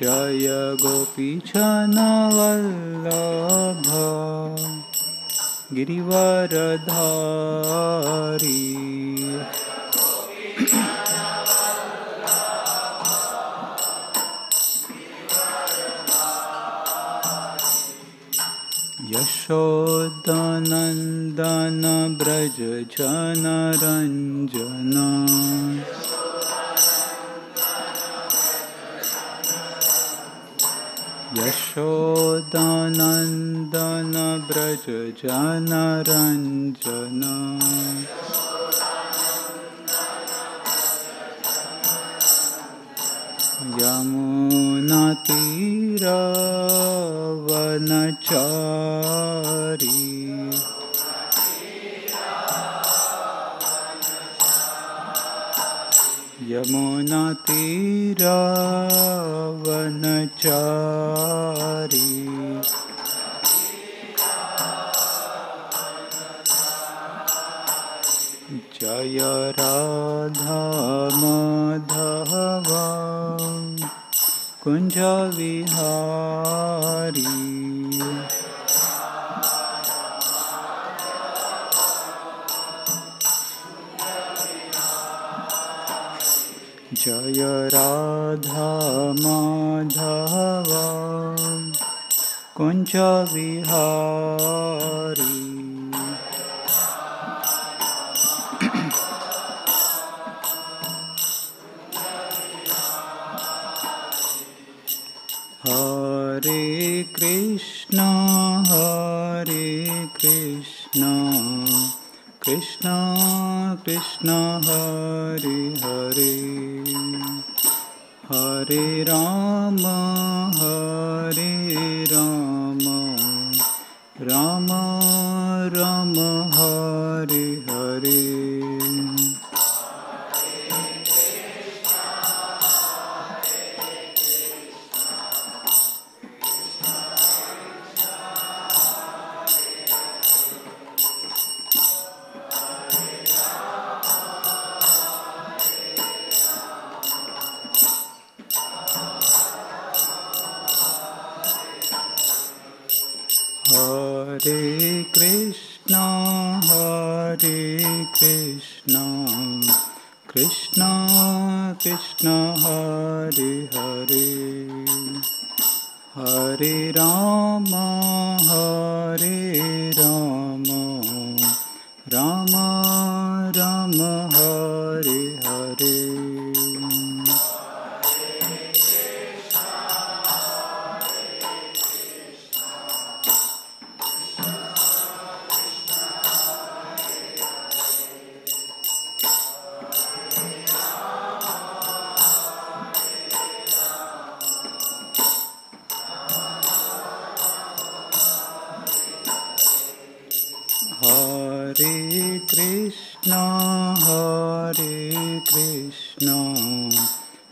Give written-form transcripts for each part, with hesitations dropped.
Jai गोपीचनवल्लभ Girivardhari Yashodanandan Braj जनरञ्जन Yashodanandan Braj जनरञ्जन यमुनातीरवनचारी यमुनातीरवनचारी Jai Radha Madhav Kunj Vihari Jai Radha Madhav Kunj Vihari Hare Krishna Krishna Krishna Hare Hare Hare Ram Ram Ram Hare Hare Hare Krishna Krishna Krishna Hare Hare Hare Ram Ram Ram Hare Hare Hare Krishna,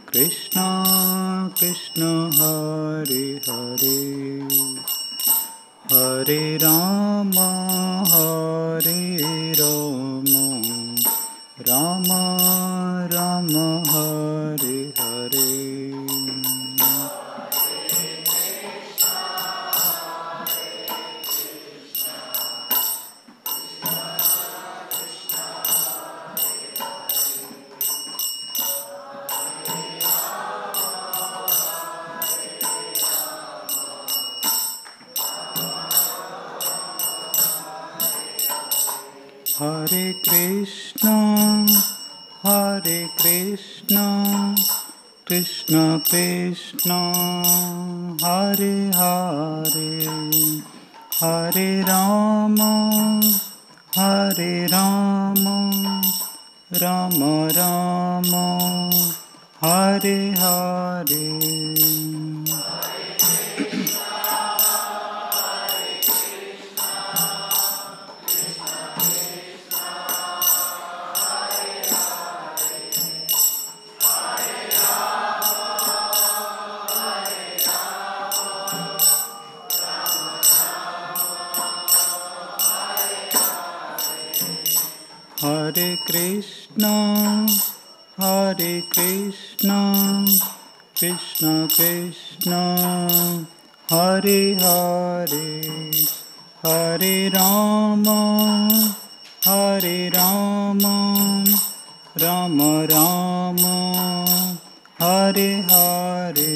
Krishna Krishna, Hare Hare, Hare Rama, Rama Rama, Hare Hare. Hare Krishna, Krishna Krishna, Hare Hare, Hare Rama, Rama Rama, Hare Hare. Hare Krishna, Krishna Krishna, Krishna Hare Hare Hare Rama Hare Rama Rama Rama Hare Hare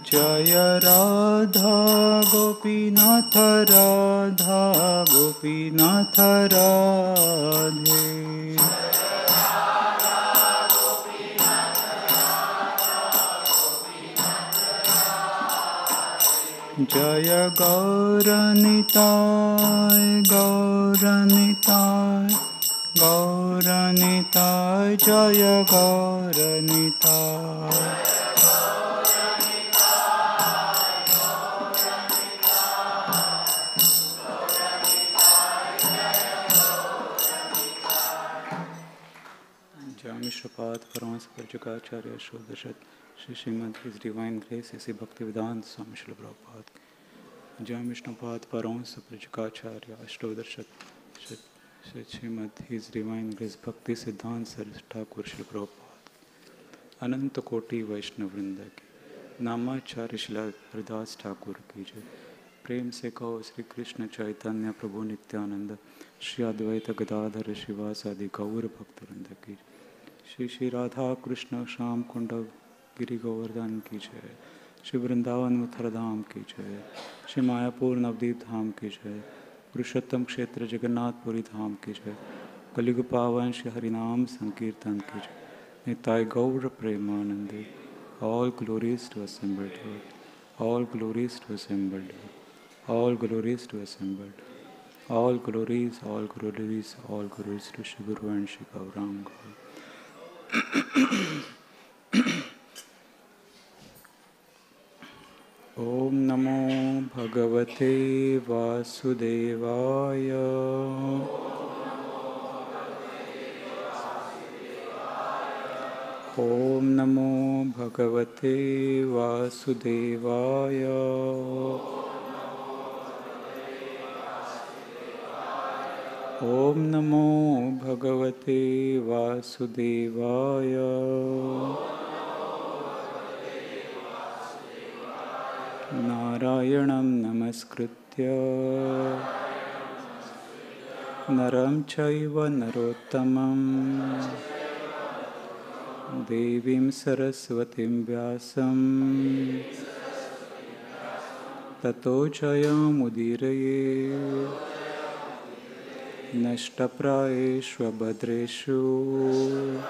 Jaya Radha Gopinath Radha Gopinath Radhe Jaya Gauranitai Gauranitai Gauranitai Jaya Gauranitai Srimad Paramahansa Shodashat Shri Srimad His Divine Grace Esi Bhaktivedanta Swami Srila Prabhupada Jai Vishnupad Paramahansa Prajikacharya Ashtodarshat Shri Srimad His Divine Grace Bhakti Siddhanta Saraswati Thakur Srila Prabhupada Ananta Koti Vaishnav Vrinda ki Namacharya Srila Haridas Thakur ki jai Prem se kaho Sri Krishna Chaitanya Prabhu Nityananda Shri Advaita Gadadhara Shivasadi Gaur Bhakta Vrinda ki jai Shri Shri Radha Krishna Sham Kunda Giri Govardhan ki jai Shri Vrindavan Mathura Dham ki jai Shri Mayapur Navdeep Dham ki jai Purushottam Kshetra Jagannath Puri Dham ki jai Kaliga Pavan Shri Harinam Sankirtan ki jai Nitai Gaura Premanande All glories to assembled Lord All glories to assembled All glories to assembled All glories, all glories, all glories to Shri Guru and Shri Gauranga Om Namo Bhagavate Vasudevaya Om Namo Bhagavate Vasudevaya Om Namo Bhagavate Vasudevaya Narayanam Namaskritya Naram Chaiva Narottamam Devim Saraswatim Vyasam Tato Jayam Udiraye Nashtapraeshu Bhadreshu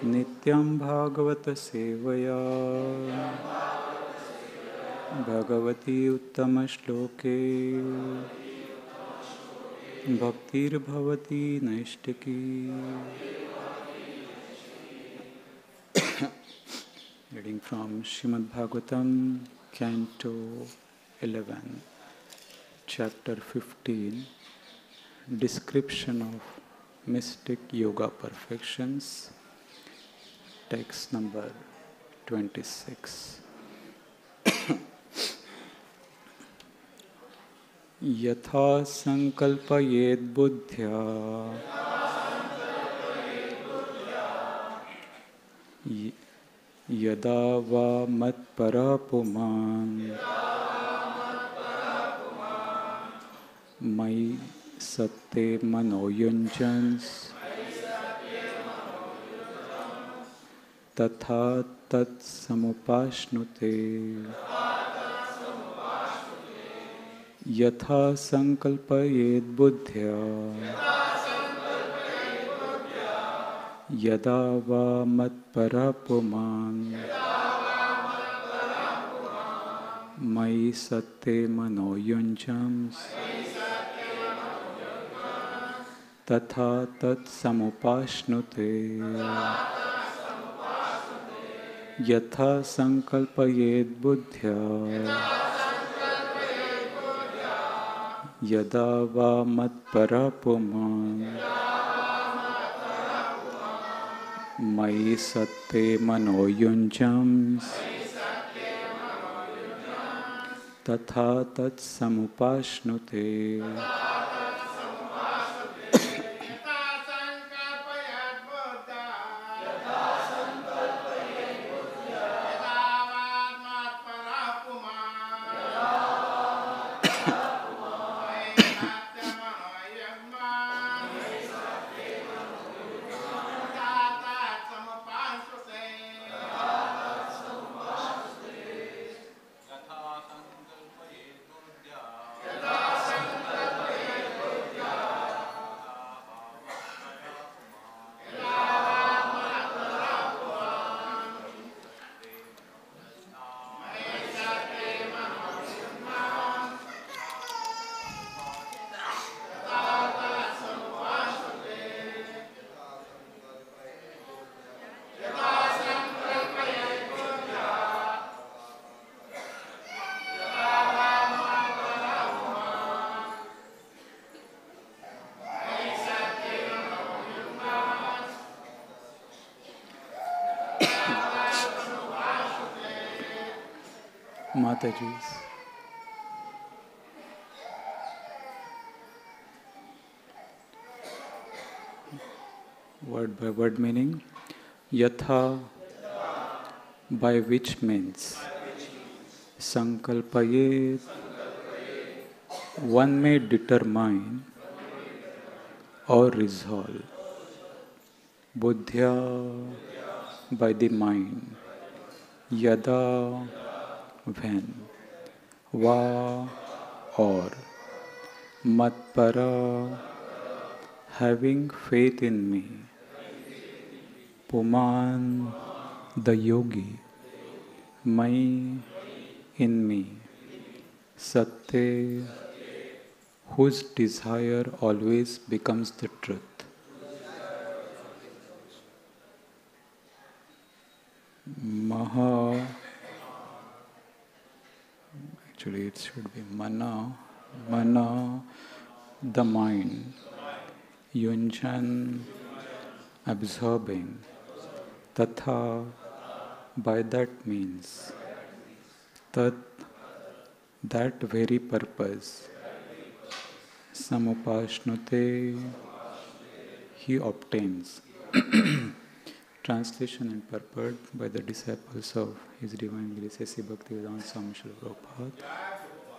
Nityam Bhagavata Sevaya Bhagavati Uttama Shloke Bhaktir Bhavati Naishtaki Reading from Srimad Bhagavatam, Canto 11, Chapter 15, Description of Mystic Yoga Perfections, Text number 26. Yatha sankalpayed buddhya Yada va matpara puman Mai satte manoyunjans Tatha tat samupashnute Yatha sankalpayed buddhya Yada va matpara puman Mai satte manoyunjams Tatha tat samupashnute Yatha sankalpayed buddhya Yada va matpara puman Mai satte manoyunjam Tatha tat samupashnute. Mataji's. Word by word meaning. Yatha, by which means. Sankalpayet, one may determine or resolve. Buddhya, by the mind. Yada, when. Va, or. Matpara, having faith in me. Puman, the yogi. Mai, in me. Satya, whose desire always becomes the truth. Maha, actually it should be Mana, the mind. Yunjan, absorbing. Tatha, by that means. Tat, that very purpose. Samupashnute, he obtains. Translation and purport by the disciples of His Divine Grace A.C. Bhaktivedanta Swami Srila Prabhupada.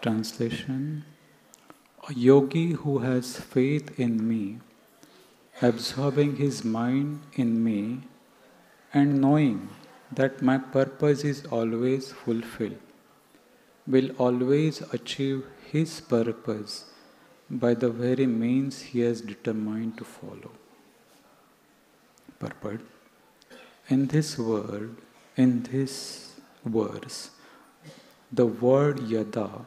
Translation: a yogi who has faith in me, absorbing his mind in me, and knowing that my purpose is always fulfilled, will always achieve his purpose by the very means he has determined to follow. Purport: in this verse, the word yada,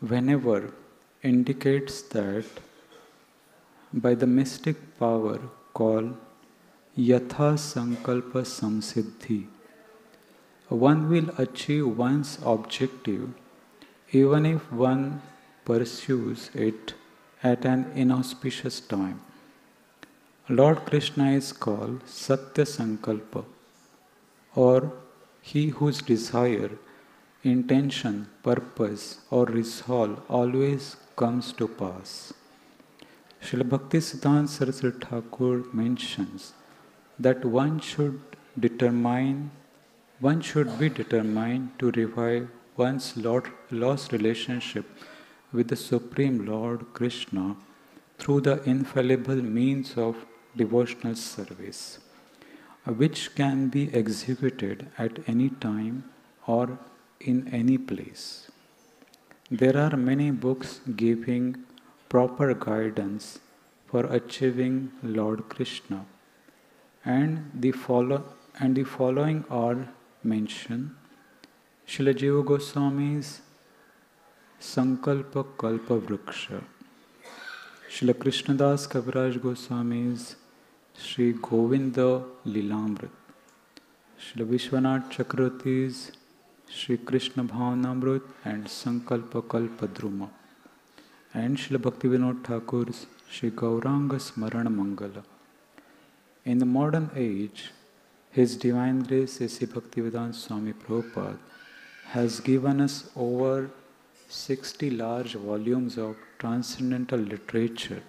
whenever, indicates that by the mystic power called yatha sankalpa samsiddhi, one will achieve one's objective even if one pursues it at an inauspicious time. Lord Krishna is called Satya Sankalpa, or he whose desire, intention, purpose or resolve always comes to pass. Srila Bhaktisiddhanta Saraswati Thakur mentions that one should be determined to revive one's lost relationship with the Supreme Lord Krishna through the infallible means of devotional service, which can be executed at any time or in any place. There are many books giving proper guidance for achieving Lord Krishna, and the following are mentioned: Srila Jiva Goswami's Sankalpa Kalpa Vriksha, Srila Krishnadas Kaviraj Goswami's Sri Govinda Lilamrit, Srila Vishwanath Chakravarti's Sri Krishna Bhavanamrit and Sankalpa Kalpa Druma, and Srila Bhaktivinoda Thakur's Shri Gauranga Smarana Mangala. In the modern age, His Divine Grace Sri Bhaktivedanta Swami Prabhupada has given us over 60 large volumes of transcendental literature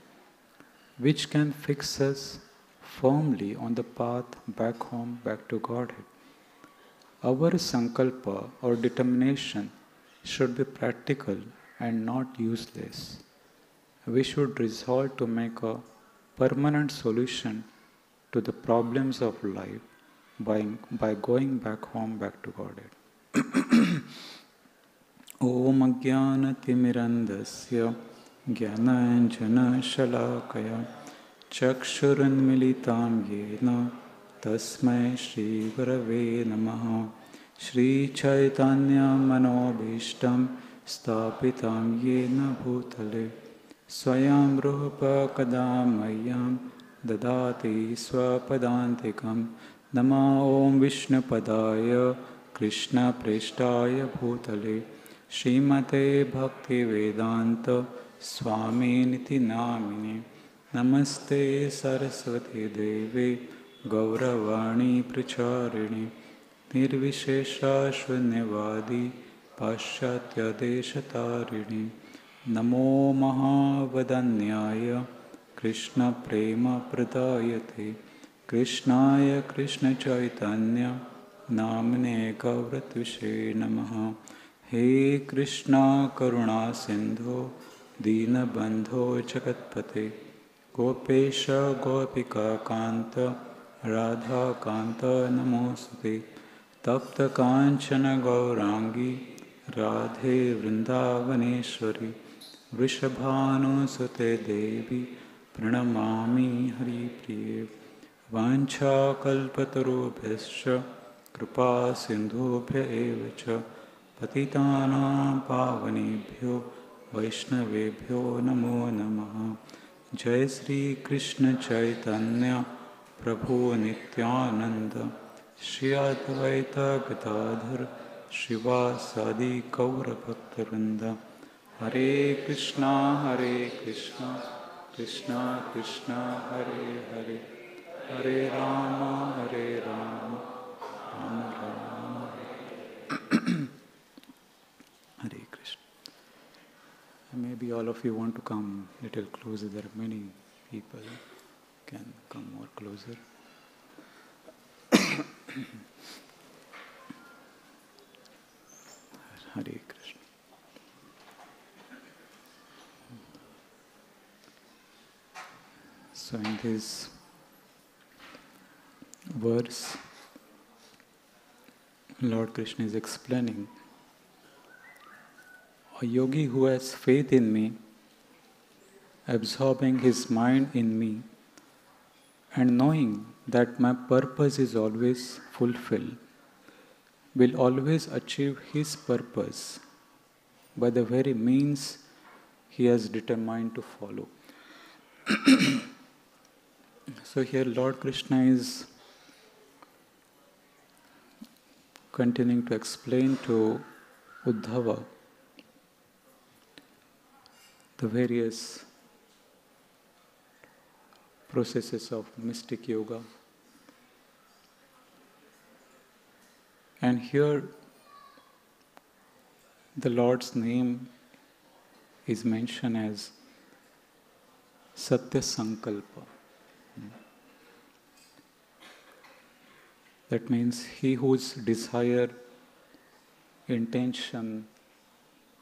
which can fix us firmly on the path back home, back to Godhead. Our sankalpa or determination should be practical and not useless. We should resolve to make a permanent solution to the problems of life by going back home, back to Godhead. Om Ajnana-timirandasya Jnana-anjana-shalakaya Chakshurunmilitam yena Tasmai Shri Gurave Namaha Shri Chaitanya Manobhishtam Stapitam yena bhutale Swayam Rupa Kadamayam Dadati Swapadantikam Nama Om Vishnu Padaya Krishna Preshtaya Bhutale Srimate Bhakti Vedanta Swami Niti Namini Namaste Saraswati Devi Gauravani Pracharini Nirvishesha Shunevadi Paschatya Deshatarini Namo Mahavadanyaya Krishna Prema Pradayate Krishnaya Krishna Chaitanya Namne Gauratvishe Namaha He Krishna Karuna Sindhu Dina Bandho Jagatpate Gopesha Gopika Kanta Radha Kanta Namosute Tapta Kanchana Gaurangi Radhe Vrindavaneshwari Vrishabhanu Sute Devi Pranamami Hari Priye Vancha Kalpatarubhyascha Kripa Sindhubhya Evacha Patitanam Pavanebhyo Vaishnavebhyo Namo Namaha Jai Sri Krishna Chaitanya Prabhu Nityananda Shri Advaita Gadadhar Srivasadi Kaura Bhaktarinda Hare Krishna Krishna Krishna Hare Hare Hare Rama Rama Rama Hare Krishna. Maybe all of you want to come a little closer. There are many people. Can come more closer. Hare Krishna. So in this verse, Lord Krishna is explaining, a yogi who has faith in me, absorbing his mind in me, and knowing that my purpose is always fulfilled, will always achieve his purpose by the very means he has determined to follow. So here Lord Krishna is continuing to explain to Uddhava the various processes of mystic yoga. And here the Lord's name is mentioned as Satya Sankalpa. That means he whose desire, intention,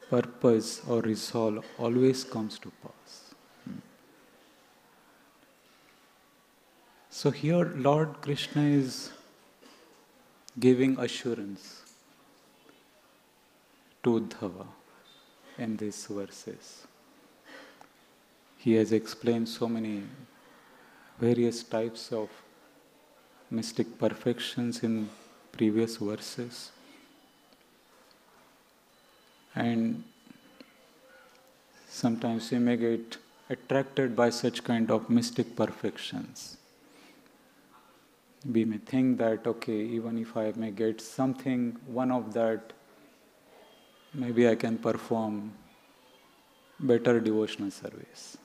purpose or resolve always comes to pass. So here Lord Krishna is giving assurance to Uddhava in these verses. He has explained so many various types of mystic perfections in previous verses. And sometimes we may get attracted by such kind of mystic perfections. We may think that, okay, even if I may get something, one of that, maybe I can perform better devotional service.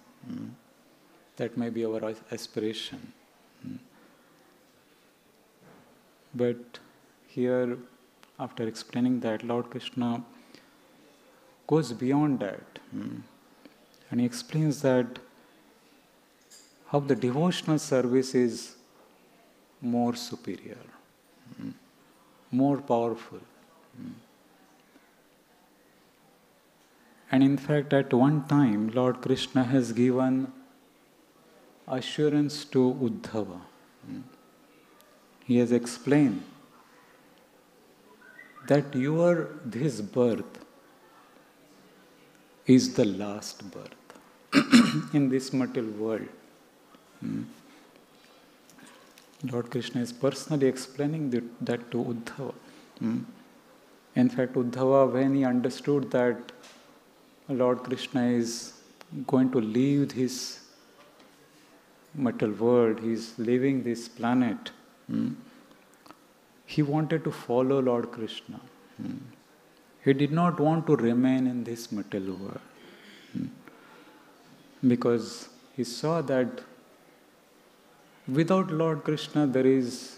That may be our aspiration. But here, after explaining that, Lord Krishna goes beyond that. And he explains that how the devotional service is more superior, more powerful. And in fact, at one time, Lord Krishna has given assurance to Uddhava. He has explained that this birth is the last birth in this material world. Lord Krishna is personally explaining that to Uddhava. In fact, Uddhava, when he understood that Lord Krishna is going to leave this material world, he is leaving this planet, he wanted to follow Lord Krishna. He did not want to remain in this material world because he saw that without Lord Krishna there is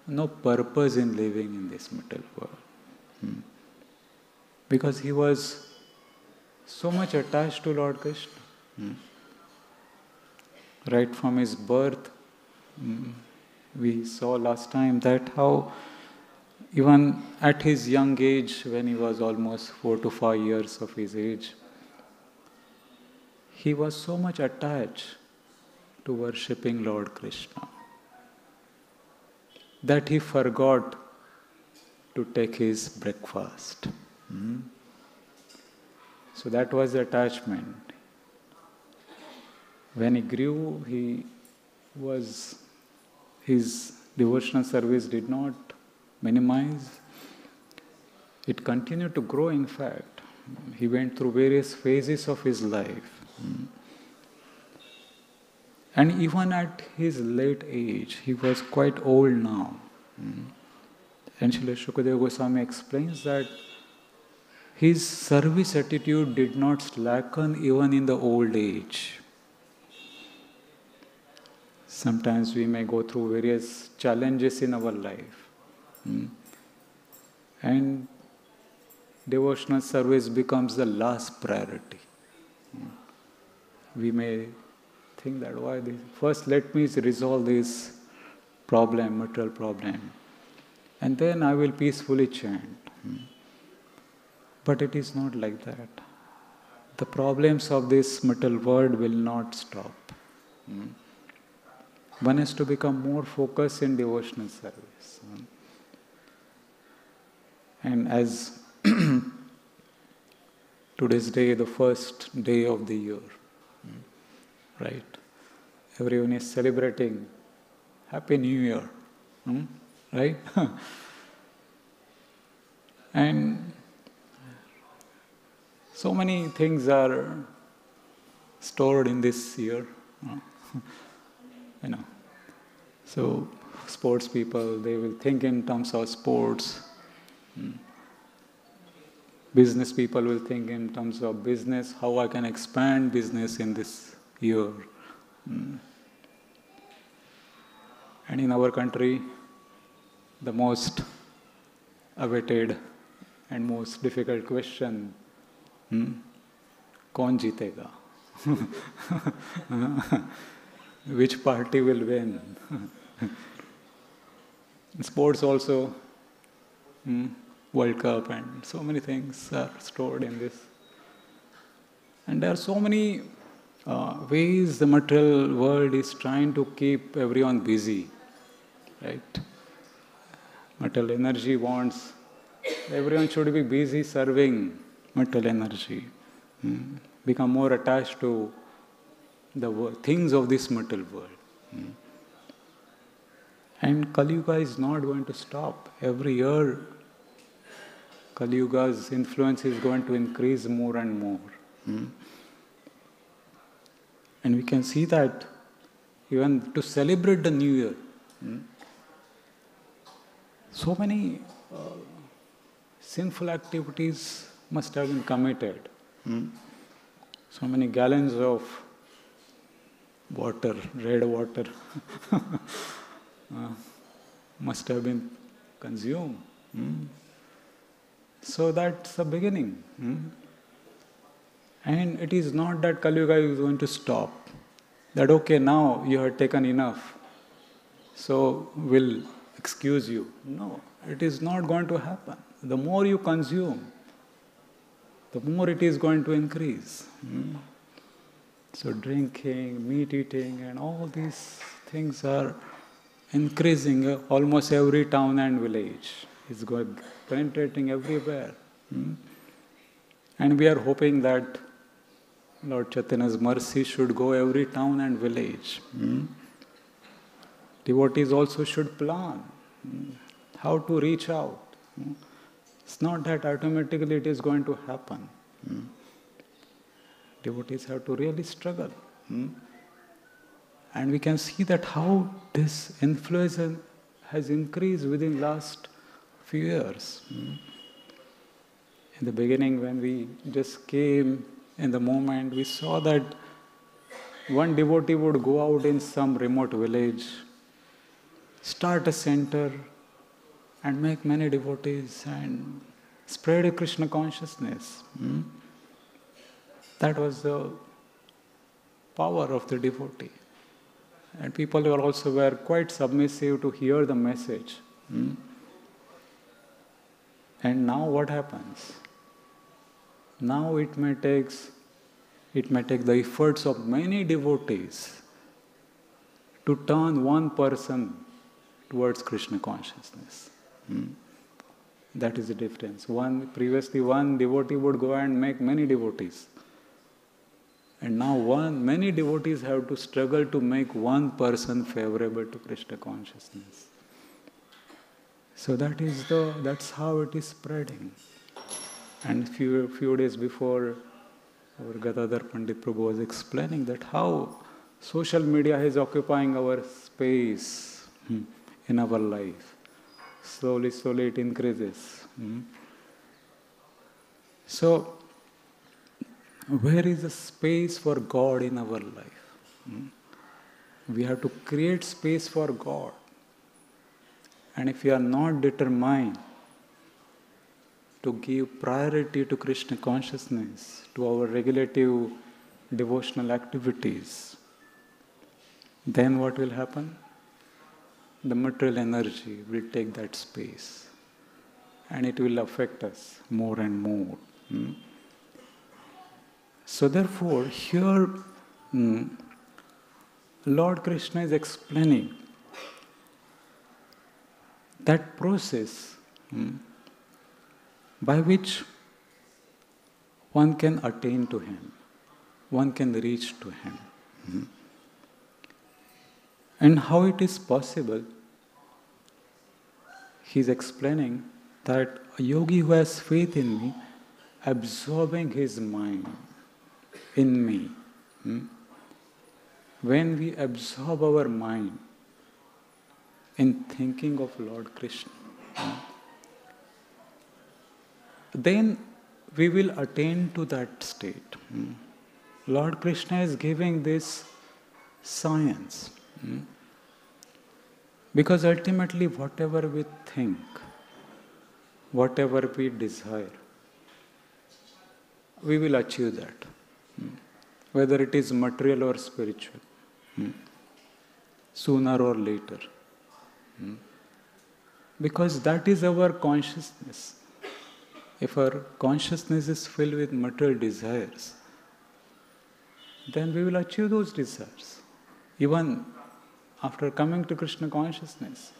no purpose in living in this material world. Because he was so much attached to Lord Krishna. Right from his birth, we saw last time that how even at his young age, when he was almost 4 to 5 years of his age, he was so much attached to worshipping Lord Krishna that he forgot to take his breakfast. So that was the attachment. When he grew, his devotional service did not minimize. It continued to grow, in fact. He went through various phases of his life. And even at his late age, he was quite old now. And Srila Shukadeva Goswami explains that his service attitude did not slacken even in the old age. Sometimes we may go through various challenges in our life. And devotional service becomes the last priority. We may think that first let me resolve this problem, material problem, and then I will peacefully chant. But it is not like that. The problems of this material world will not stop. One has to become more focused in devotional service. And as today's day, the first day of the year, right? Everyone is celebrating Happy New Year, right? And so many things are stored in this year, So sports people, they will think in terms of sports. Business people will think in terms of business, how I can expand business in this year. And in our country, the most awaited and most difficult question, kaun jeetega? Which party will win? Sports also, World Cup and so many things are stored in this. And there are so many ways the material world is trying to keep everyone busy, right? Material energy wants everyone should be busy serving material energy, become more attached to the things of this material world. And Kali Yuga is not going to stop. Every year, Kali Yuga's influence is going to increase more and more. And we can see that even to celebrate the New Year, so many sinful activities must have been committed. So many gallons of water, red water, must have been consumed. So that's the beginning. And it is not that Kali Yuga is going to stop. That okay, now you have taken enough, so we'll excuse you. No, it is not going to happen. The more you consume, the more it is going to increase. So drinking, meat eating, and all these things are increasing almost every town and village. It's going penetrating everywhere. And we are hoping that Lord Chaitanya's mercy should go every town and village. Devotees also should plan how to reach out. It's not that automatically it is going to happen. Devotees have to really struggle. And we can see that how this influence has increased within last few years. In the beginning, when we just came in the moment, we saw that one devotee would go out in some remote village, start a center, and make many devotees and spread a Krishna consciousness. That was the power of the devotee. And people were quite submissive to hear the message. And now what happens? Now it may take the efforts of many devotees to turn one person towards Krishna consciousness. That is the difference. Previously one devotee would go and make many devotees. And now many devotees have to struggle to make one person favorable to Krishna consciousness. So that's how it is spreading. And few days before, our Gadadhar Pandit Prabhu was explaining that how social media is occupying our space in our life. Slowly it increases. So, where is the space for God in our life? We have to create space for God. And if we are not determined to give priority to Krishna consciousness, to our regulative devotional activities, then what will happen? The material energy will take that space and it will affect us more and more. So therefore, here Lord Krishna is explaining that process by which one can attain to Him, one can reach to Him. And how it is possible, he is explaining that a yogi who has faith in me, absorbing his mind in me. When we absorb our mind in thinking of Lord Krishna, then we will attain to that state. Lord Krishna is giving this science. Because ultimately whatever we think, whatever we desire, we will achieve that. Whether it is material or spiritual, sooner or later. Because that is our consciousness. If our consciousness is filled with material desires, then we will achieve those desires. Even after coming to Krishna consciousness,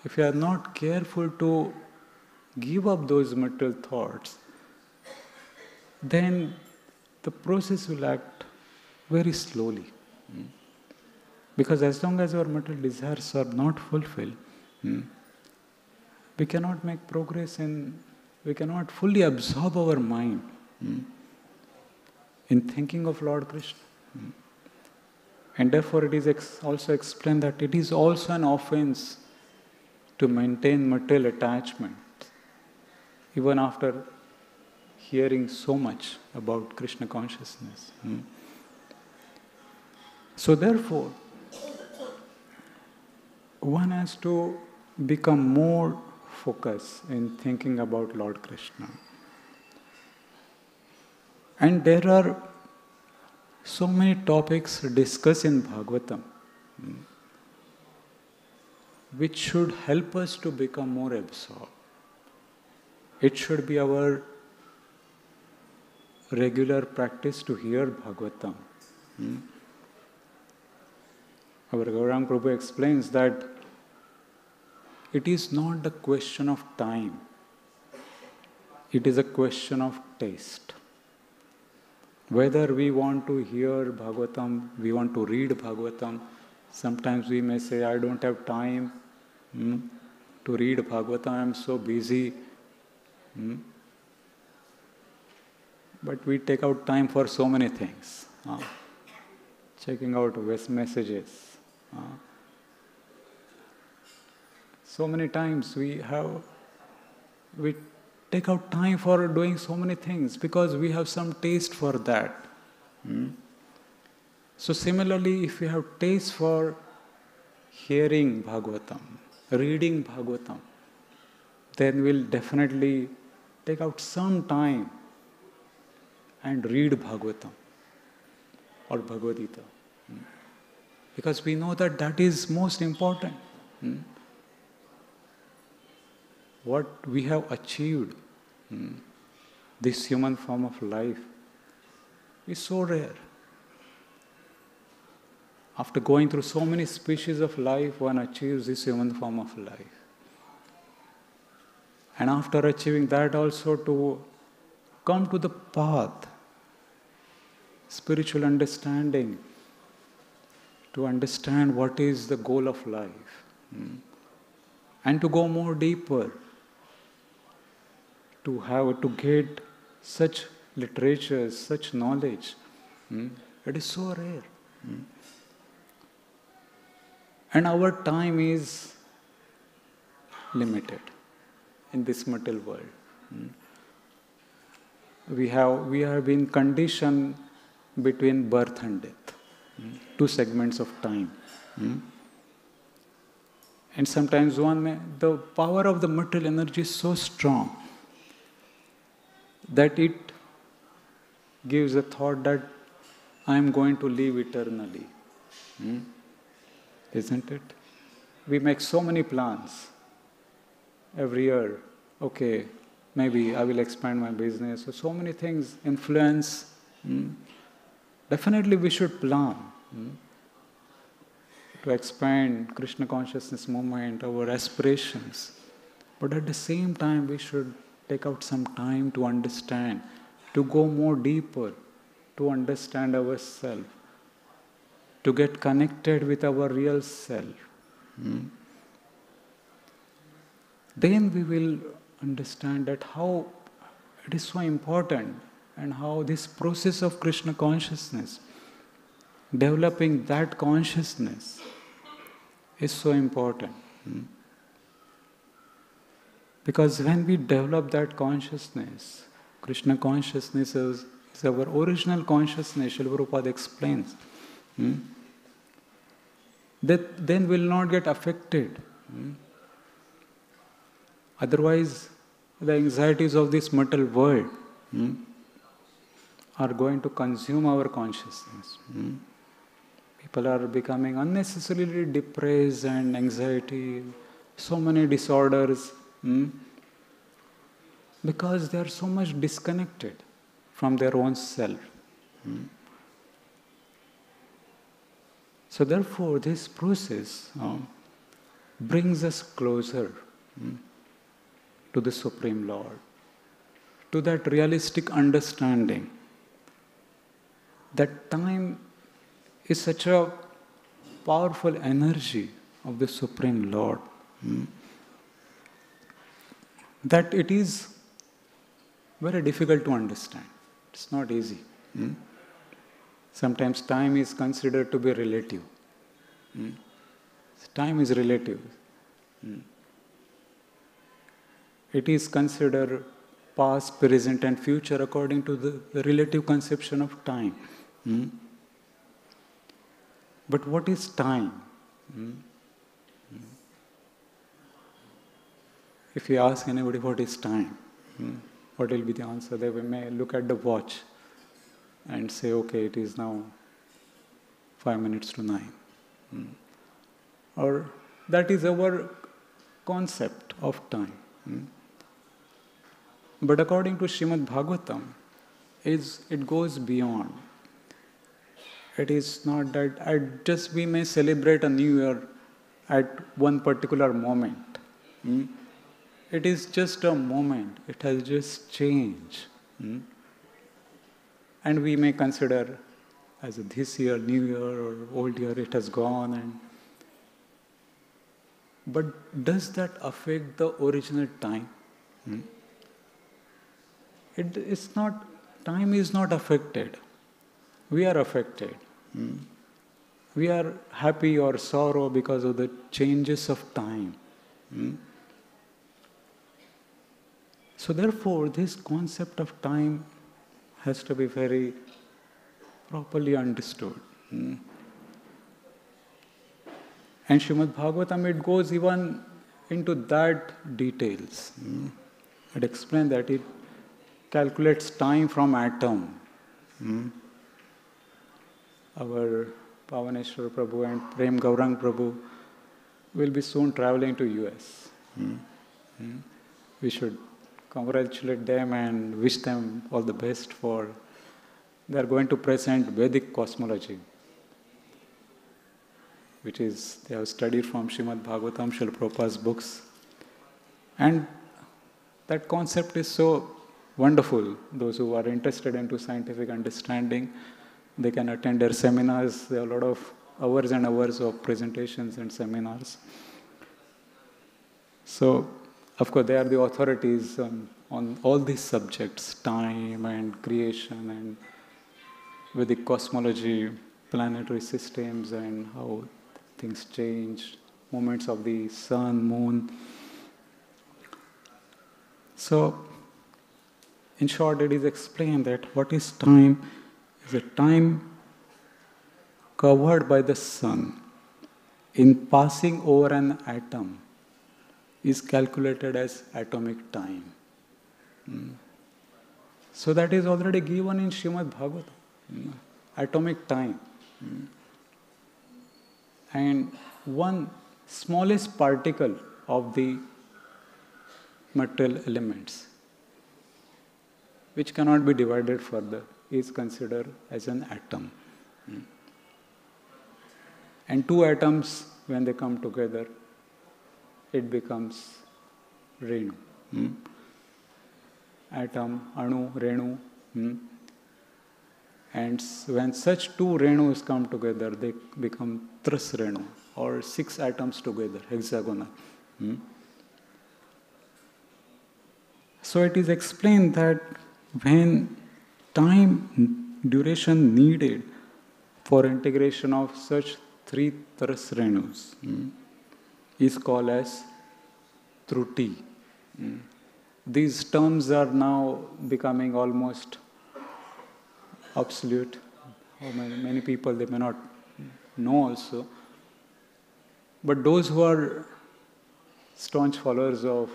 if we are not careful to give up those material thoughts, then the process will act very slowly. Because as long as our material desires are not fulfilled, we cannot make progress we cannot fully absorb our mind in thinking of Lord Krishna. And therefore it is also explained that it is also an offense to maintain material attachment even after hearing so much about Krishna consciousness. So therefore, one has to become more focused in thinking about Lord Krishna. And there are so many topics discussed in Bhagavatam which should help us to become more absorbed. It should be our regular practice to hear Bhagavatam. Our Gauranga Prabhu explains that it is not the question of time. It is a question of taste. Whether we want to hear Bhagavatam, we want to read Bhagavatam, sometimes we may say, I don't have time to read Bhagavatam, I am so busy. But we take out time for so many things. Checking out messages. So many times we take out time for doing so many things because we have some taste for that. So similarly, if we have taste for hearing Bhagavatam, reading Bhagavatam, then we'll definitely take out some time and read Bhagavatam or Bhagavad Gita. Because we know that that is most important. What we have achieved, this human form of life, is so rare. After going through so many species of life, one achieves this human form of life. And after achieving that also to come to the path, spiritual understanding, to understand what is the goal of life, and to go more deeper, to get such literature, such knowledge, it is so rare. And our time is limited in this material world. We have been conditioned between birth and death, two segments of time. And sometimes the power of the material energy is so strong that it gives a thought that I am going to live eternally. Isn't it? We make so many plans every year. Okay, maybe I will expand my business. So many things influence. Definitely we should plan to expand Krishna consciousness movement, our aspirations. But at the same time, we should take out some time to understand, to go more deeper, to understand ourselves, to get connected with our real self. Then we will understand that how it is so important and how this process of Krishna consciousness, developing that consciousness, is so important. Because when we develop that consciousness, Krishna consciousness is our original consciousness, Srila Prabhupada explains, that then will not get affected. Otherwise, the anxieties of this material world are going to consume our consciousness. People are becoming unnecessarily depressed and anxiety, so many disorders, because they are so much disconnected from their own self. So therefore, this process brings us closer to the Supreme Lord, to that realistic understanding that time is such a powerful energy of the Supreme Lord that it is very difficult to understand. It's not easy. Sometimes time is considered to be relative. Time is relative. It is considered past, present and future according to the relative conception of time. But what is time? If you ask anybody what is time, what will be the answer? They may look at the watch and say, okay, it is now 5 minutes to 9. Or that is our concept of time. But according to Srimad Bhagavatam, it goes beyond. It is not that we may celebrate a new year at one particular moment. It is just a moment. It has just changed. And we may consider as this year, new year or old year, it has gone. But does that affect the original time? It's not. Time is not affected. We are affected. We are happy or sorrow because of the changes of time. So therefore, this concept of time has to be very properly understood. And Srimad Bhagavatam, it goes even into that details. It explains that it calculates time from atom. Our Pavaneshwar Prabhu and Prem Gaurang Prabhu will be soon traveling to US. We should congratulate them and wish them all the best for they are going to present Vedic cosmology, which is they have studied from Srimad Bhagavatam, Srila Prabhupada's books. And that concept is so wonderful. Those who are interested into scientific understanding, they can attend their seminars. There are a lot of hours and hours of presentations and seminars. So, of course, they are the authorities on all these subjects, time and creation and Vedic cosmology, planetary systems and how things change, movements of the sun, moon. So, in short, it is explained that what is time is a time covered by the sun in passing over an atom is calculated as atomic time. So that is already given in Srimad Bhagavatam. Atomic time. And one smallest particle of the material elements, which cannot be divided further, is considered as an atom. And two atoms, when they come together, it becomes Renu. Atom, Anu, Renu. And when such two Renus come together, they become Tris Renu, or 6 atoms together, hexagonal. So it is explained that when time duration needed for integration of such 3 Tris Renus is called as Truti. These terms are now becoming almost obsolete. Many people, they may not know also. But those who are staunch followers of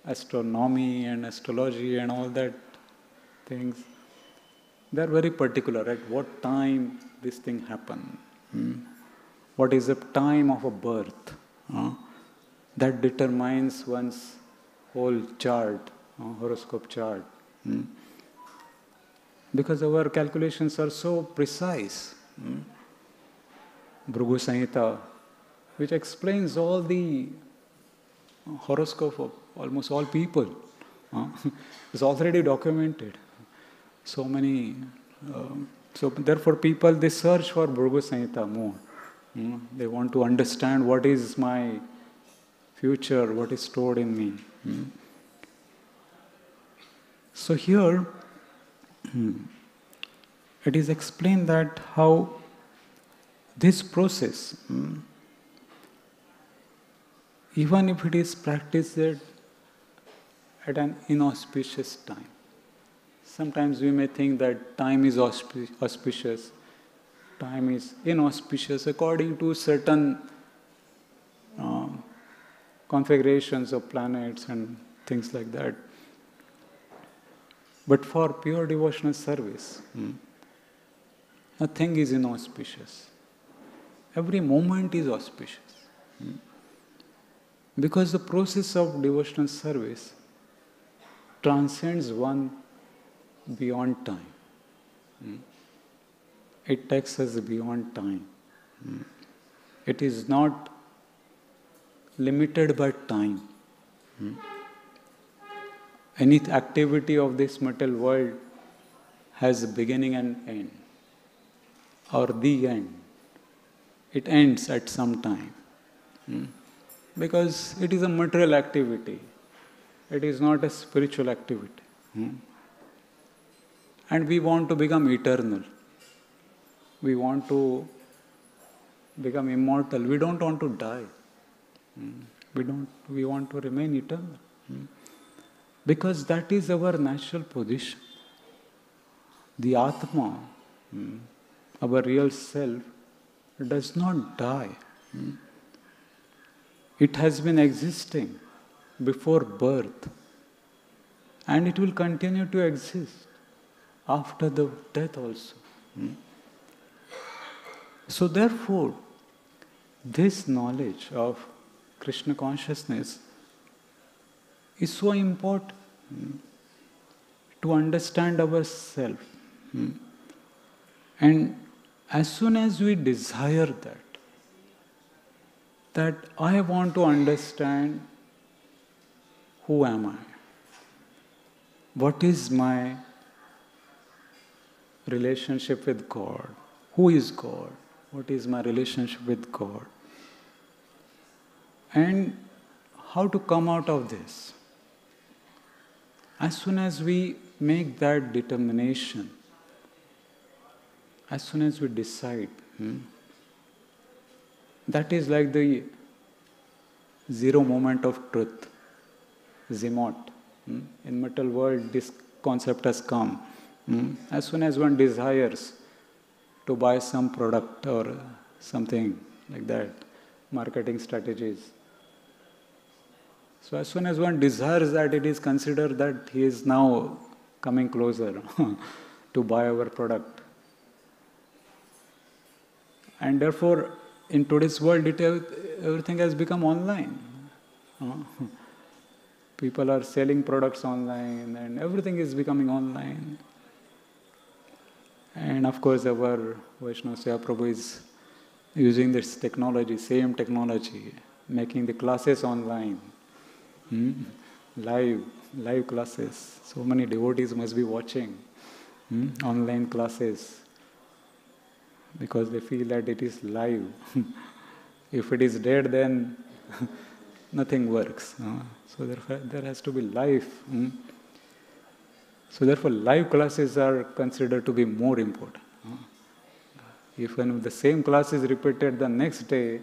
astronomy and astrology and all that things, they are very particular at what time this thing happened. What is the time of a birth? That determines one's whole chart, horoscope chart. Because our calculations are so precise. Bhrigu Samhita, which explains all the horoscope of almost all people, is already documented. So many, so therefore people, they search for Bhrigu Samhita more. They want to understand what is my future, what is stored in me. So here, it is explained that how this process, even if it is practiced at an inauspicious time. Sometimes we may think that time is auspicious, time is inauspicious according to certain configurations of planets and things like that. But for pure devotional service, nothing is inauspicious. Every moment is auspicious. Because the process of devotional service transcends one beyond time. It takes us beyond time. It is not limited by time. Any activity of this material world has a beginning and end, or the end. It ends at some time. Because it is a material activity. It is not a spiritual activity. And we want to become eternal. We want to become immortal. We don't want to die. We want to remain eternal. Because that is our natural position. The Atma, our real self, does not die. It has been existing before birth, and it will continue to exist after the death also. So therefore, this knowledge of Krishna consciousness is so important to understand ourselves. And as soon as we desire that I want to understand who am I, what is my relationship with God, who is God, what is my relationship with God, and how to come out of this. As soon as we make that determination, as soon as we decide, that is like the zero moment of truth, Zimot. In material world, this concept has come. As soon as one desires to buy some product or something like that, marketing strategies. So as soon as one desires that, it is considered that he is now coming closer to buy our product. And therefore, in today's world, everything has become online. People are selling products online and everything is becoming online. And of course, our Vaishnava Seva Prabhu is using this technology, same technology, making the classes online. Live classes. So many devotees must be watching online classes because they feel that it is live. If it is dead, then nothing works. So therefore, there has to be life. So therefore, live classes are considered to be more important. If the same class is repeated the next day,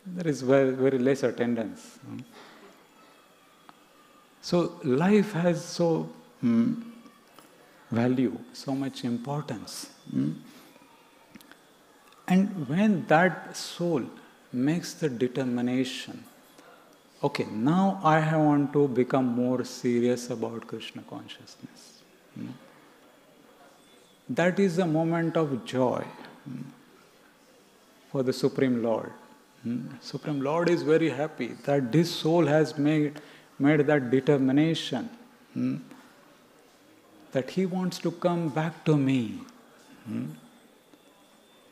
there is very, very less attendance. So life has so value, so much importance. And when that soul makes the determination, okay, now I want to become more serious about Krishna consciousness. That is a moment of joy for the Supreme Lord. Supreme Lord is very happy that this soul has made that determination that he wants to come back to me.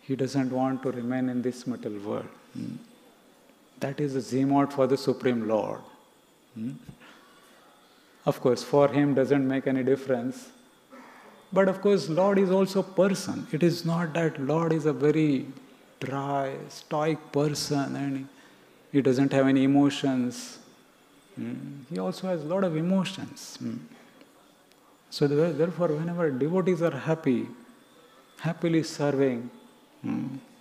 He doesn't want to remain in this material world. That is a Zimot for the Supreme Lord. Of course, for him doesn't make any difference. But of course, Lord is also a person. It is not that Lord is a very dry, stoic person and he doesn't have any emotions. He also has a lot of emotions. So therefore, whenever devotees are happily serving,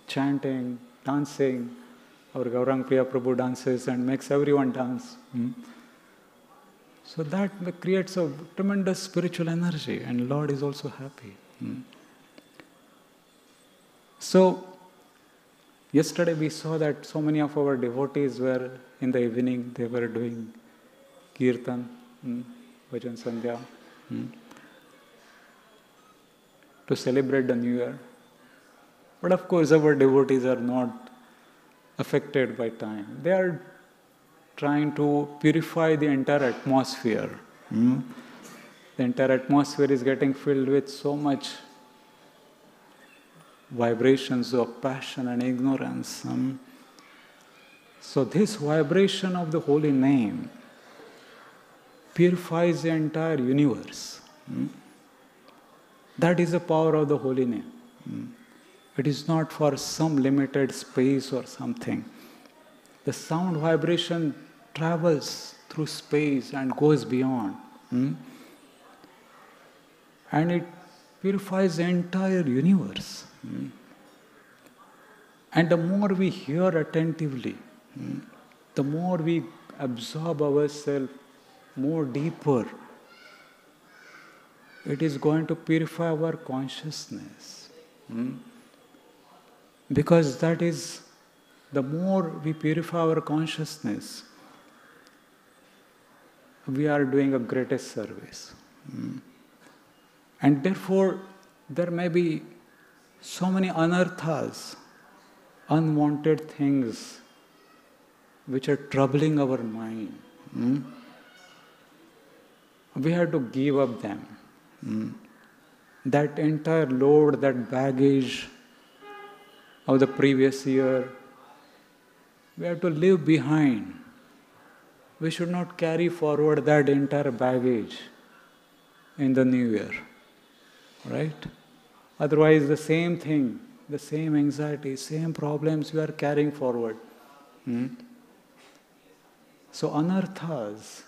chanting, dancing, our Gaurang Priya Prabhu dances and makes everyone dance. So that creates a tremendous spiritual energy, and Lord is also happy. So, yesterday we saw that so many of our devotees were, in the evening, they were doing Kirtan, Bhajan Sandhya, to celebrate the New Year. But of course, our devotees are not affected by time. They are trying to purify the entire atmosphere. The entire atmosphere is getting filled with so much vibrations of passion and ignorance. So this vibration of the holy name purifies the entire universe. That is the power of the holy name. It is not for some limited space or something. The sound vibration travels through space and goes beyond. And it purifies the entire universe. And the more we hear attentively, the more we absorb ourselves more deeper, it is going to purify our consciousness. Because that is, the more we purify our consciousness, we are doing a greatest service. And therefore, there may be so many anarthas, unwanted things, which are troubling our mind. We have to give up them. That entire load, that baggage of the previous year, we have to leave behind. We should not carry forward that entire baggage in the new year. Right? Otherwise, the same thing, the same anxiety, same problems we are carrying forward. So anarthas,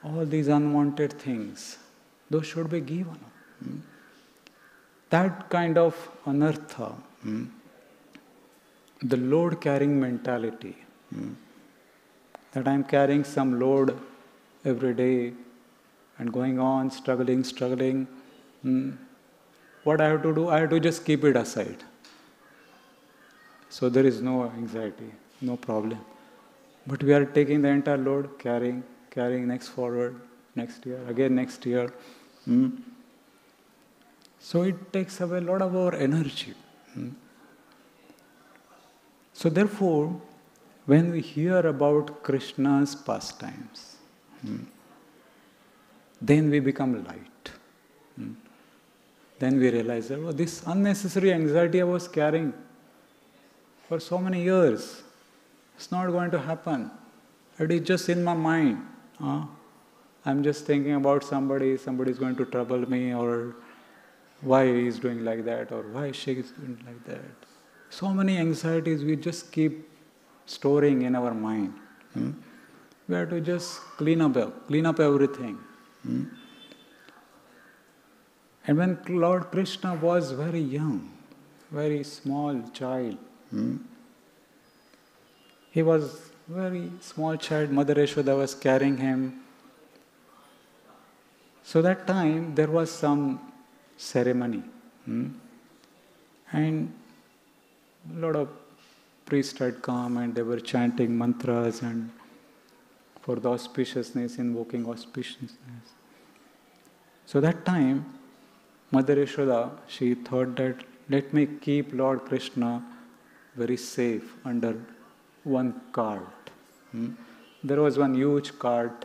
all these unwanted things, those should be given. That kind of anartha, the load-carrying mentality, that I am carrying some load every day and going on, struggling, what I have to do? I have to just keep it aside. So there is no anxiety, no problem. But we are taking the entire load, carrying next forward, next year, again next year. So it takes away a lot of our energy. So therefore, when we hear about Krishna's pastimes, then we become light. Then we realize that this unnecessary anxiety I was carrying for so many years, it's not going to happen. It is just in my mind. I'm just thinking about somebody is going to trouble me, or why he is doing like that, or why she is doing like that. So many anxieties we just keep storing in our mind. We have to just clean up everything. And when Lord Krishna was very young, very small child, he was very small child, Mother Yashoda was carrying him. So that time there was some ceremony. And a lot of priests had come and they were chanting mantras and for the auspiciousness, invoking auspiciousness. So that time, Mother Yashoda, she thought that let me keep Lord Krishna very safe under one cart. There was one huge cart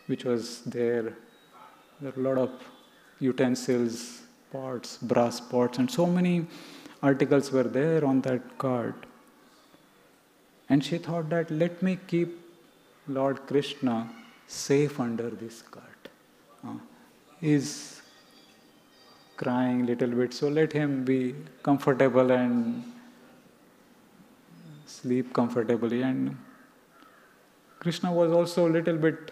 which was there. There were a lot of utensils, pots, brass pots, and so many articles were there on that cart. And she thought that let me keep Lord Krishna safe under this cart. He's crying a little bit, so let him be comfortable and sleep comfortably. And Krishna was also a little bit,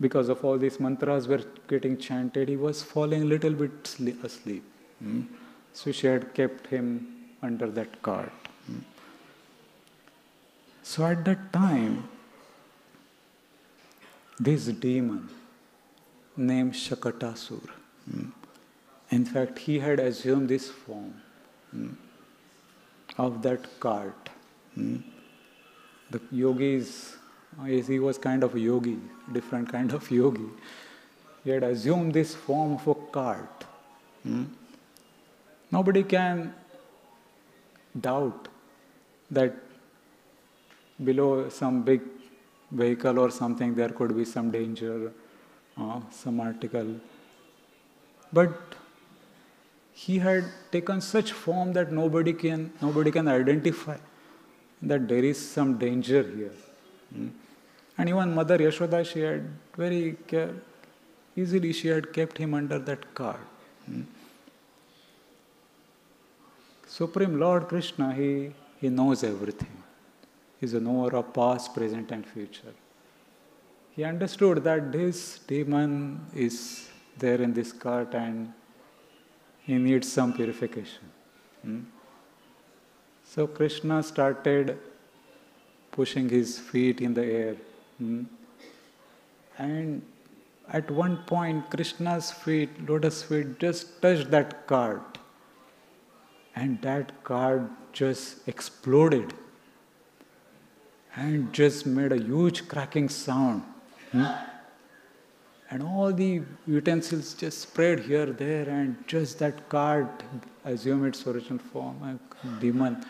because of all these mantras were getting chanted, he was falling a little bit asleep. So she had kept him under that cart. So at that time, this demon named Shakatasur. In fact, he had assumed this form of that cart. The yogis, he was kind of a yogi, different kind of yogi. He had assumed this form of a cart. Nobody can doubt that below some big vehicle or something there could be some danger, some article. But he had taken such form that nobody can identify that there is some danger here. And even Mother Yashoda, she had very easily she had kept him under that cart. Supreme Lord Krishna, he knows everything. He is a knower of past, present and future. He understood that this demon is there in this cart and he needs some purification. So Krishna started pushing his feet in the air. And at one point, Krishna's feet, lotus feet, just touched that cart. And that cart just exploded and just made a huge cracking sound. And all the utensils just spread here, there, and just that cart assumed its original form, a demon.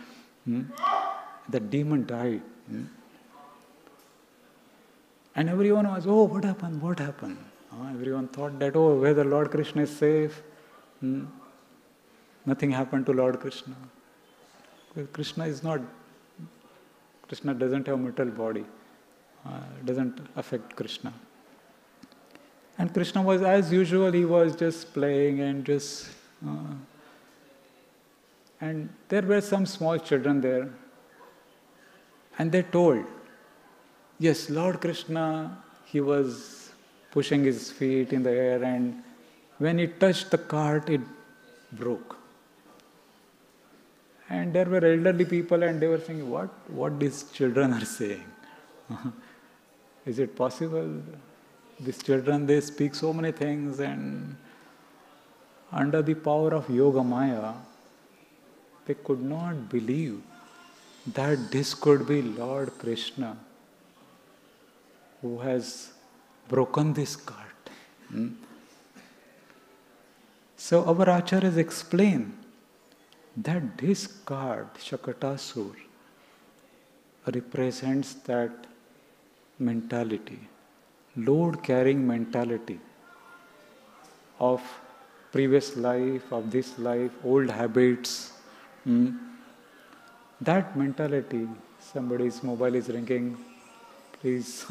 The demon died. And everyone was, oh, what happened? What happened? Everyone thought that, oh, whether Lord Krishna is safe. Nothing happened to Lord Krishna. Krishna doesn't have a material body. Doesn't affect Krishna. And Krishna was, as usual, he was just playing and just... and there were some small children there. And they told, yes, Lord Krishna, he was pushing his feet in the air, and when he touched the cart, it broke. And there were elderly people and they were saying, what these children are saying? Is it possible? These children, they speak so many things, and under the power of Yoga Maya, they could not believe that this could be Lord Krishna who has broken this cart. So our acharyas explain that this cart, Shakatasur, represents that mentality, load-carrying mentality of previous life, of this life, old habits. That mentality, somebody's mobile is ringing, please.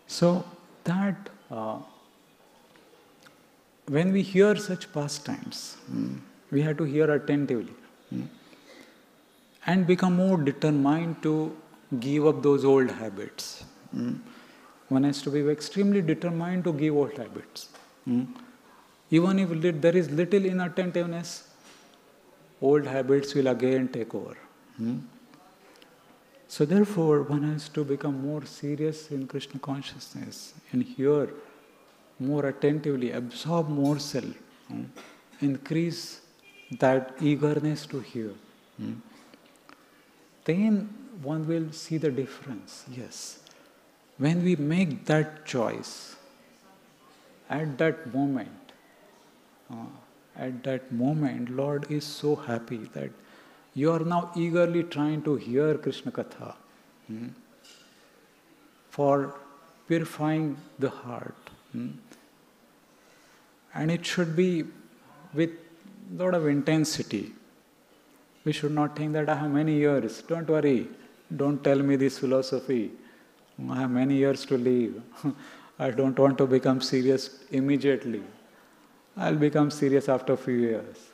So that when we hear such pastimes, we have to hear attentively and become more determined to give up those old habits. One has to be extremely determined to give old habits. Even if there is little inattentiveness, old habits will again take over. So therefore, one has to become more serious in Krishna consciousness and hear more attentively, absorb more self, increase that eagerness to hear. Then one will see the difference. Yes, when we make that choice, at that moment, Lord is so happy that you are now eagerly trying to hear Krishna Katha for purifying the heart. And it should be with a lot of intensity. We should not think that I have many years. Don't worry. Don't tell me this philosophy. I have many years to live. I don't want to become serious immediately. I'll become serious after a few years.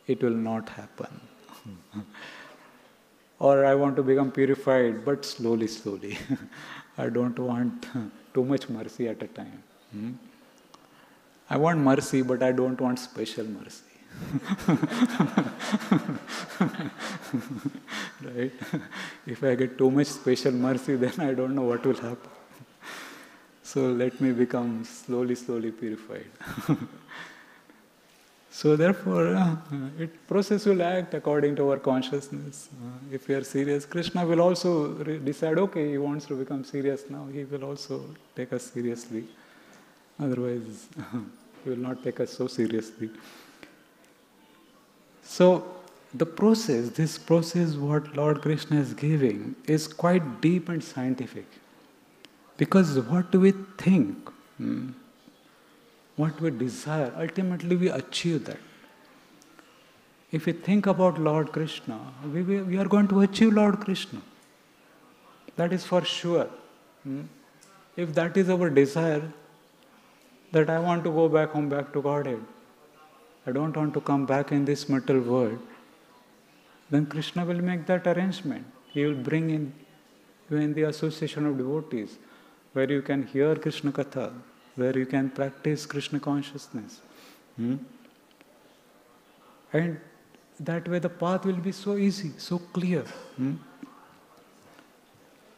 It will not happen. Or I want to become purified, but slowly. I don't want too much mercy at a time. I want mercy, but I don't want special mercy. Right? If I get too much special mercy, then I don't know what will happen. So let me become slowly purified. So therefore, process will act according to our consciousness. If we are serious, Krishna will also decide, okay, he wants to become serious now, he will also take us seriously. Otherwise, he will not take us so seriously. So, this process what Lord Krishna is giving is quite deep and scientific. Because what we think, what we desire, ultimately we achieve that. If we think about Lord Krishna, we are going to achieve Lord Krishna. That is for sure. If that is our desire, that I want to go back home, back to Godhead, I don't want to come back in this material world, then Krishna will make that arrangement. He will bring in you in the association of devotees, where you can hear Krishna Katha, where you can practice Krishna consciousness. And that way the path will be so easy, so clear.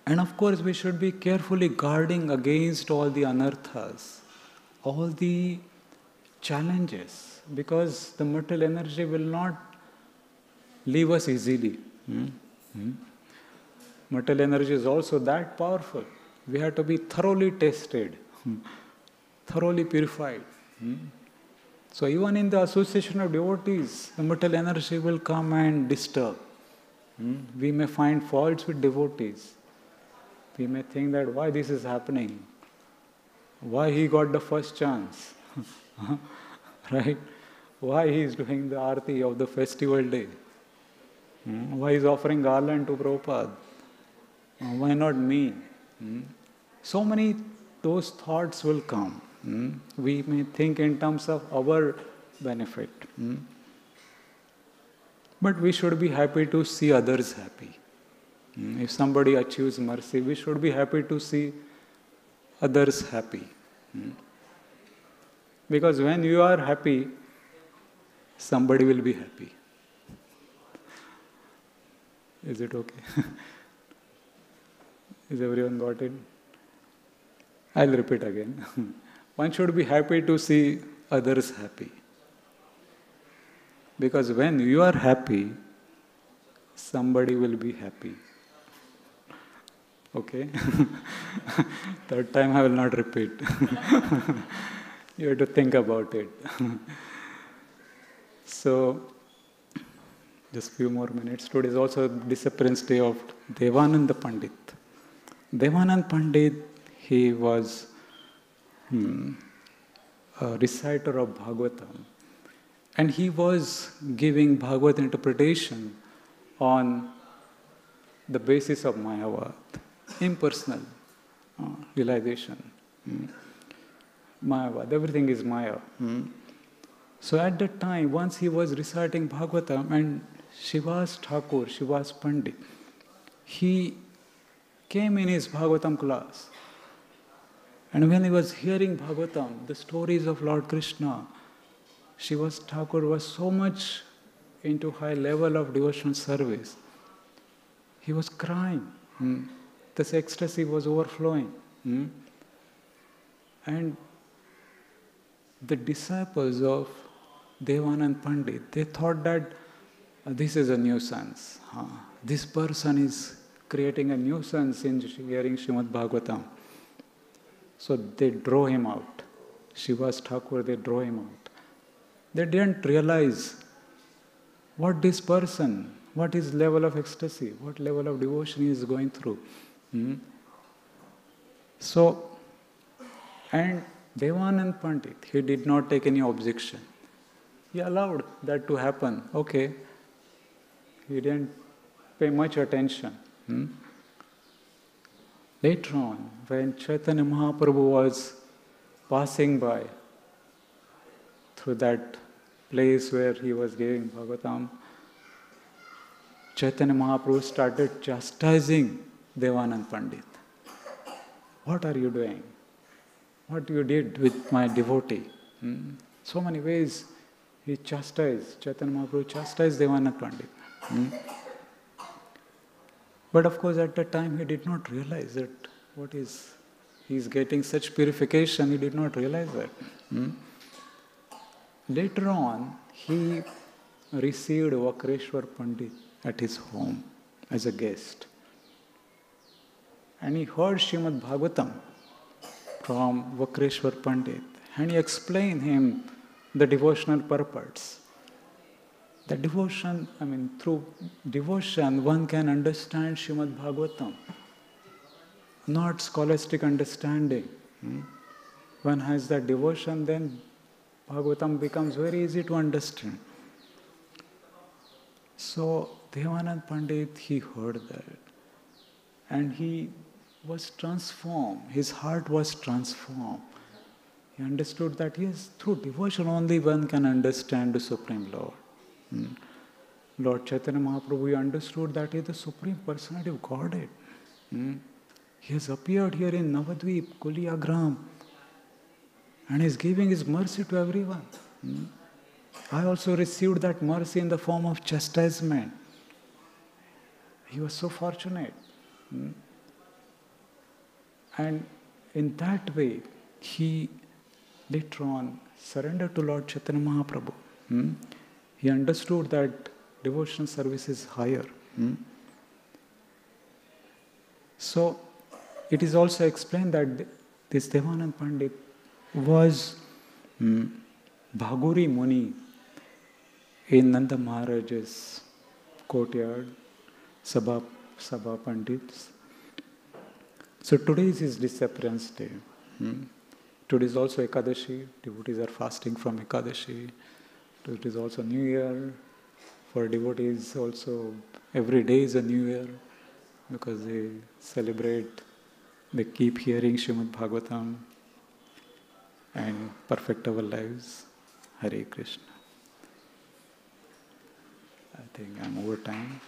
And of course we should be carefully guarding against all the anarthas, all the challenges, because the material energy will not leave us easily. Material energy is also that powerful. We have to be thoroughly tested, thoroughly purified. So even in the association of devotees, the material energy will come and disturb. We may find faults with devotees. We may think that why this is happening? Why he got the first chance? Right? Why he is doing the arati of the festival day? Why he is offering garland to Prabhupada? Why not me? So many those thoughts will come. We may think in terms of our benefit. But we should be happy to see others happy. If somebody achieves mercy, we should be happy to see others happy. Because when you are happy, somebody will be happy. Is it okay? Is everyone got it? I'll repeat again. One should be happy to see others happy. Because when you are happy, somebody will be happy. Okay? Third time I will not repeat. You have to think about it. So, just few more minutes. Today is also disappearance day of Devananda Pandit. Devananda Pandit, he was a reciter of Bhagavatam. And he was giving Bhagavad interpretation on the basis of Mayavad, impersonal realization. Mayavad, everything is Maya. So at that time, once he was reciting Bhagavatam, and Shivas Thakur, Shivas Pandit, he came in his Bhagavatam class. And when he was hearing Bhagavatam, the stories of Lord Krishna, Shivas Thakur was so much into high level of devotional service. He was crying. This ecstasy was overflowing. And the disciples of Devananda Pandit, they thought that this is a nuisance. This person is creating a nuisance in hearing Srimad Bhagavatam. So they drove him out. Shivas Thakur, they drove him out. They didn't realize what this person, what his level of ecstasy, what level of devotion he is going through. So, and Devananda Pandit, he did not take any objection. He allowed that to happen. Okay. He didn't pay much attention. Later on, when Chaitanya Mahaprabhu was passing by through that place where he was giving Bhagavatam, Chaitanya Mahaprabhu started chastising Devananda Pandit. What are you doing? What you did with my devotee? So many ways he chastised, Chaitanya Mahaprabhu chastised Devanand Pandit. But of course at that time he did not realize that he is getting such purification, he did not realize that. Later on, he received Vakreshwar Pandit at his home as a guest. And he heard Srimad Bhagavatam from Vakreshwar Pandit. And he explained him the devotional purports. The devotion, through devotion one can understand Srimad Bhagavatam, not scholastic understanding. One has that devotion, then Bhagavatam becomes very easy to understand. So Devanand Pandit, he heard that. And he was transformed. His heart was transformed. He understood that yes, through devotion only one can understand the Supreme Lord. Lord Chaitanya Mahaprabhu, he understood that he is the Supreme Personality of Godhead. He has appeared here in Navadvip, Kuliagram, and is giving his mercy to everyone. I also received that mercy in the form of chastisement. He was so fortunate. And in that way, he later on surrendered to Lord Chaitanya Mahaprabhu. He understood that devotional service is higher. So, it is also explained that this Devanand Pandit was Bhaguri Muni in Nanda Maharaj's courtyard, Sabha Pandits. So today is his disappearance day. Today is also Ekadashi. Devotees are fasting from Ekadashi. It is also New Year. For devotees also, every day is a New Year because they celebrate, they keep hearing Srimad Bhagavatam and perfect our lives. Hare Krishna. I think I'm over time.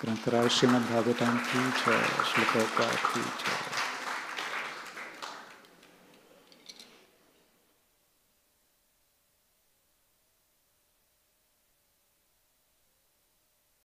Grantaraj Srimad Bhagavatam ki jai, Srila Prabhupada ki jai.